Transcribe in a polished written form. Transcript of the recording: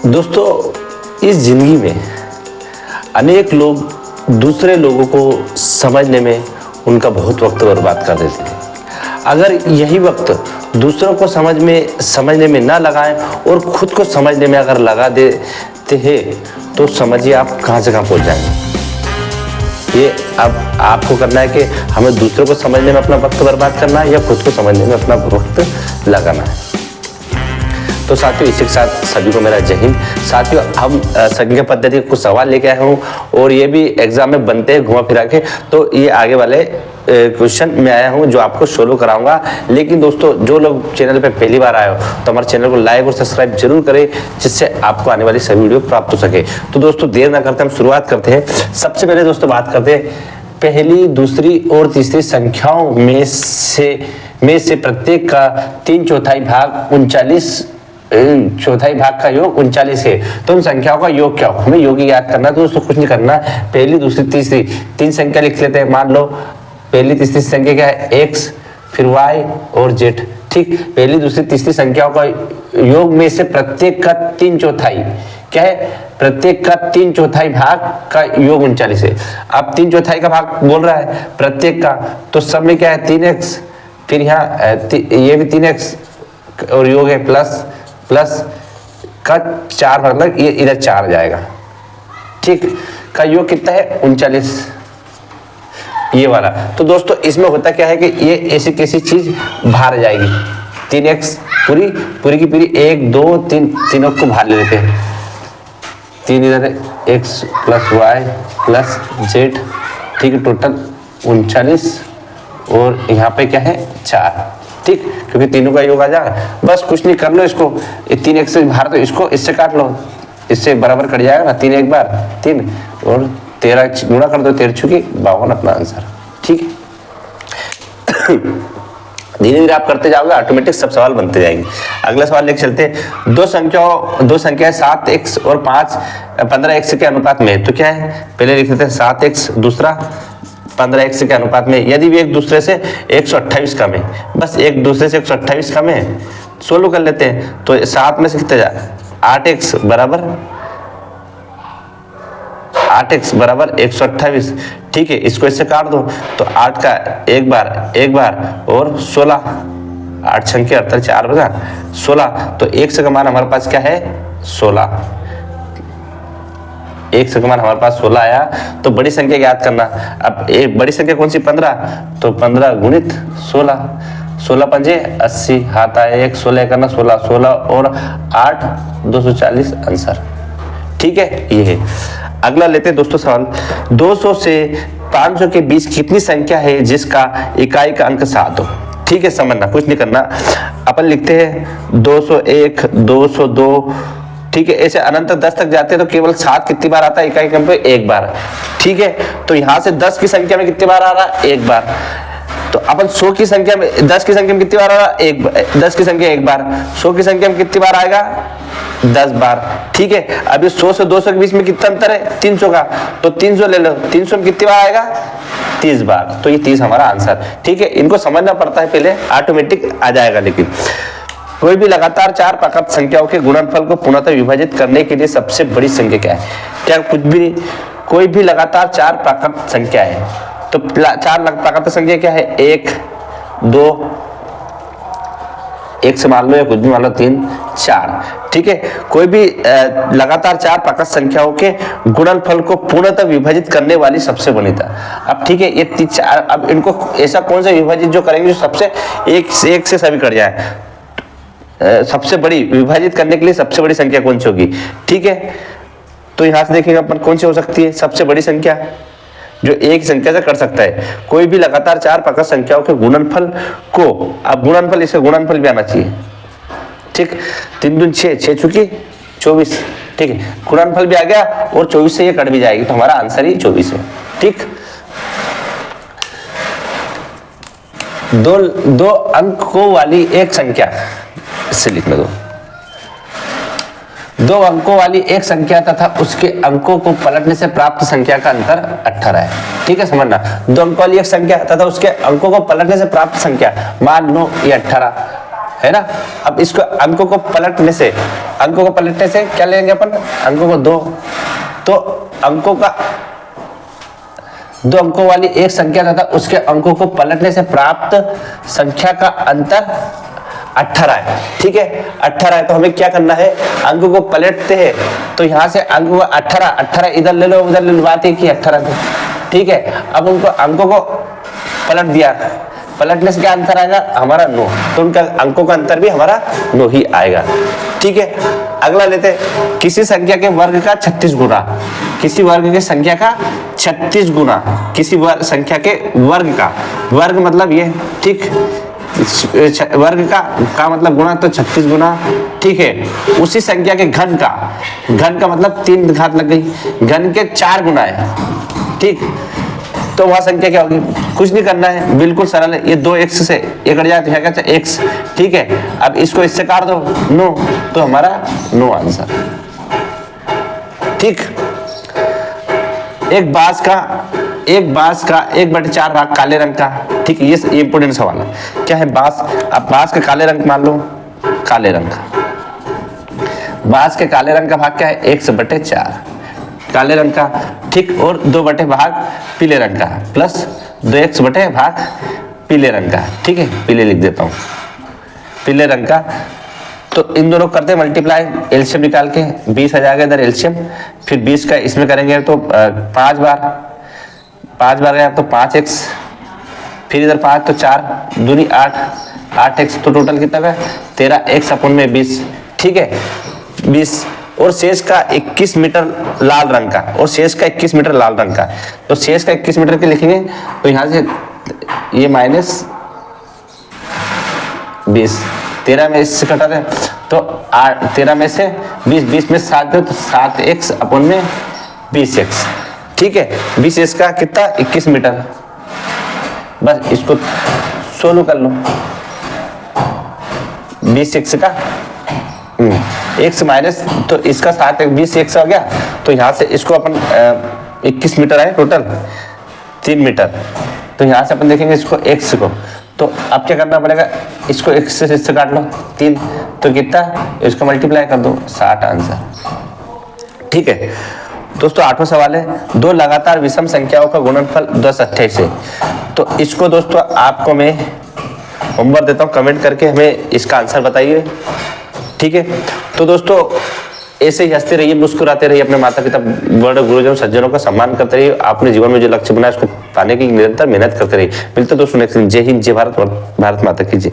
दोस्तों, इस जिंदगी में अनेक लोग दूसरे लोगों को समझने में उनका बहुत वक्त बर्बाद कर देते हैं। अगर यही वक्त दूसरों को समझने में ना लगाएं और खुद को समझने में अगर लगा देते हैं तो समझिए आप कहाँ से कहाँ पहुँच जाएंगे। ये अब आपको करना है कि हमें दूसरों को समझने में अपना वक्त बर्बाद करना है या खुद को समझने में अपना वक्त लगाना है। तो साथियों, इसी के साथ सभी को मेरा जय हिंद। साथियों, हम संख्या पद्धति के कुछ सवाल लेके आया हूँ और ये भी एग्जाम में बनते हैं घुमा फिरा के, तो ये आगे वाले क्वेश्चन में आया हूँ जो आपको सोल्व कराऊंगा। लेकिन दोस्तों, जो लोग चैनल पे पहली बार आए हो तो हमारे चैनल को लाइक और सब्सक्राइब जरूर करें, जिससे आपको आने वाली सभी वीडियो प्राप्त हो सके। तो दोस्तों, देर ना करते हम शुरुआत करते हैं। सबसे पहले दोस्तों बात करते हैं पहली, दूसरी और तीसरी संख्याओं में से प्रत्येक का 3/4 भाग 39 चौथाई भाग का योग 39 है। तो उन संख्याओं का योग क्या हो, हमें योग याद करना। तो उसको कुछ नहीं करना, पहली, दूसरी, तीसरी तीन संख्या लिख लेते हैं। मान लो पहली तीसरी संख्या क्या है, x, फिर y और z। ठीक, पहली दूसरी तीसरी संख्याओं का योग में से प्रत्येक का 3/4 क्या है, प्रत्येक का 3/4 भाग का योग 39 है। अब 3/4 का भाग बोल रहा है प्रत्येक का, तो सब में क्या है 3x, फिर यहाँ ये भी 3x और योग है प्लस का 4, मतलब ये इधर 4 आ जाएगा। ठीक, का योग कितना है 39, ये वाला। तो दोस्तों, इसमें होता क्या है कि ये ऐसी कैसी चीज बाहर आ जाएगी। 3x पूरी की पूरी 1 2 3 तीनों को बाहर ले लेते हैं। 3 इधर x plus y plus z, ठीक है, टोटल 39 और यहाँ पे क्या है 4। ठीक, क्योंकि तीनों का योग आ जाएगा। बस कुछ नहीं, कर लो इसको, 3x से बाहर, तो इसको इससे काट लो, इससे बराबर कट जाएगा ना। 3 एक बार 3 और 13 गुणा कर दो, 13 छुकी 52 अपना आंसर। ठीक है, धीरे धीरे आप करते जाओगे, ऑटोमेटिक सब सवाल बनते जाएंगे। अगला सवाल लेके चलते हैं। दो संख्याएं 7x और 15x के अनुपात में, तो क्या है, पहले लिख लेते हैं 7x, दूसरा 15x के अनुपात में। यदि वे एक दूसरे से 128 कम है, बस एक दूसरे से 128 कम है, सोल्व कर लेते हैं। तो 7 में से कितने जा, 8x बराबर 128। ठीक है, इसको इससे काट दो, तो 8 का एक बार और 16, 8 छंके 48, 4 बजा 16। तो x का मान हमारे पास क्या है 16, एक से मान हमारे पास 16 आया। तो बड़ी संख्या याद करना। अब एक बड़ी संख्या कौन सी, 15, तो 15 गुणित 16, 16 पंजे 80, हाथ आए 1, 16 करना 16 और 8 240 आंसर। ठीक है, ये है। अगला लेते हैं दोस्तों सवाल। 200 से 500 के बीच कितनी संख्या है जिसका इकाई का अंक 7 हो। ठीक है, समझना, कुछ नहीं करना। अपन लिखते हैं 201, 202, ठीक है, ऐसे अनंत 10 तक जाते हैं। तो केवल 7 कितनी बार आता है इकाई क्रम पे, एक बार। ठीक है, तो यहां से 10 की संख्या में कितनी बार आ रहा है, एक बार। तो अपन 100 की संख्या में, 10 की संख्या में कितनी बार आ रहा है, 10 की संख्या एक बार। 100 की संख्या में कितनी बार आएगा, 10 बार। ठीक है, अभी 100 से 200 के बीच में कितना अंतर है, 300 का, तो 300 ले लो। 300 में कितनी बार आएगा, 30 बार। तो ये 30 हमारा आंसर। ठीक है, इनको समझना पड़ता है पहले, ऑटोमेटिक आ जाएगा। लेकिन कोई भी लगातार 4 प्राकृत संख्याओं के गुणनफल को पूर्णतः विभाजित करने के लिए सबसे बड़ी संख्या क्या है। क्या कुछ भी नहीं, कोई भी लगातार 4 प्राकृत संख्या है। तो 4 प्राकृत संख्या क्या है, 1 2, 1 से मान लो या कुछ भी मान लो, 3 4। ठीक है, कोई भी लगातार 4 प्राकृत संख्याओं के गुणनफल को पूर्णतः विभाजित करने वाली सबसे बड़ी था। अब ठीक है, ये 4, अब इनको ऐसा कौन सा विभाजित जो करेंगे जो सबसे एक से सभी कट जाए। सबसे बड़ी विभाजित करने के लिए सबसे बड़ी संख्या कौन सी होगी। ठीक है, तो यहां से देखेंगे अपन कौन सी हो सकती है सबसे बड़ी संख्या जो एक संख्या से कर सकता है। कोई भी लगातार 4 प्राकृत संख्याओं के गुणनफल को, अब गुणनफल, इसका गुणनफल भी आना चाहिए। ठीक, 3 दूनी 6, 6 चुकी 24। ठीक है, गुणनफल भी आ गया और 24 से ये कट भी जाएगी, तो हमारा आंसर ही 24 है। ठीक, दो अंकों वाली एक संख्या, इससे लिखने दो। 2 अंकों वाली एक संख्या तथा उसके अंकों को पलटने से प्राप्त संख्या का अंतर 18 है। ठीक है, समझना, 2 अंकों वाली एक संख्या तथा उसके अंकों को पलटने से प्राप्त संख्या, मान लो ये 18, है ना। अब इसको अंकों को पलटने से क्या लेंगे अपन, अंकों को 2, तो अंकों का 2 अंकों वाली एक संख्या तथा उसके अंकों को पलटने से प्राप्त संख्या का अंतर 18 है। ठीक है, 18 है। तो हमें क्या करना है, अंकों को पलटते हैं तो यहाँ से अंकों को 18 इधर ले लो उधर ले लो, बात एक ही 18 थी। ठीक है, अब उनको अंकों को पलट दिया, पलटने से क्या अंतर आएगा हमारा 9, तो उनका अंकों का अंतर भी हमारा 9 ही आएगा। ठीक है, अगला लेते हैं, किसी संख्या के वर्ग का 36 गुना, किसी वर्ग की संख्या का 36 गुना, किसी संख्या के वर्ग का, वर्ग मतलब ये, ठीक, वर्ग का मतलब गुना, तो 36 गुना। ठीक है, उसी संख्या के घन का मतलब 3 घात लग गई, घन के 4 गुना है। ठीक, तो वह संख्या क्या होगी, कुछ नहीं करना है, बिल्कुल सरल है, ये 2x से ये कट जाए तो क्या कहते हैं x। ठीक है, अब इसको इससे काट दो 9, तो हमारा 9 आंसर। ठीक, एक बांस का 1/4 भाग काले रंग का। ठीक है, ये इंपोर्टेंट सवाल है, क्या है बांस, अब बांस का काले रंग मान लो, काले रंग का, बांस के काले रंग का भाग क्या है 1/4 काले रंग का। ठीक, और 2 भाग पीले रंग का, प्लस 2x भाग पीले रंग का। ठीक है, पीले लिख देता हूं, पीले रंग का। तो इन दोनों करते हैं मल्टीप्लाई, एलसीएम निकाल के 20 आ जाएगा इधर एलसीएम, फिर 20 का इसमें करेंगे तो 5 बार गया तो 5x, फिर इधर 5 तो 4 दूनी 8x, तो टोटल कितना है 13x अपन में 20। ठीक है, 20 और शेष का 21 मीटर लाल रंग का, और शेष का 21 मीटर लाल रंग का, तो शेष का 21 मीटर के लिखेंगे तो यहाँ से ये माइनस 20, 13 में इससे कटा दें तो 13 में से 20 में 7 दे तो 7x अपन में 20x। ठीक है, 20x का कितना 21 मीटर, बस इसको सोल्व कर लो, 20x का x माइनस, तो इसका 20x हो गया, तो यहाँ से इसको अपन 21 मीटर है टोटल 3 मीटर, तो यहाँ से अपन देखेंगे इसको x को, तो अब क्या करना पड़ेगा, इसको x से इससे काट लो 3, तो कितना, इसको मल्टीप्लाई कर दो 60 आंसर। ठीक है दोस्तों, 8वां सवाल है, 2 लगातार विषम संख्याओं का गुणनफल 1028 है। तो इसको दोस्तों आपको मैं होमवर्क देता हूँ, कमेंट करके हमें इसका आंसर बताइए। ठीक है, तो दोस्तों ऐसे ही हंसते रहिए, मुस्कुराते रहिए, अपने माता पिता बड़े गुरुजनों सज्जनों का सम्मान करते रहिए, अपने जीवन में जो लक्ष्य बनाया उसको पाने की निरंतर मेहनत करते रहिए। मिलते दोस्तों नेक्स्ट। जय हिंद, जय भारत, भारत माता की जय।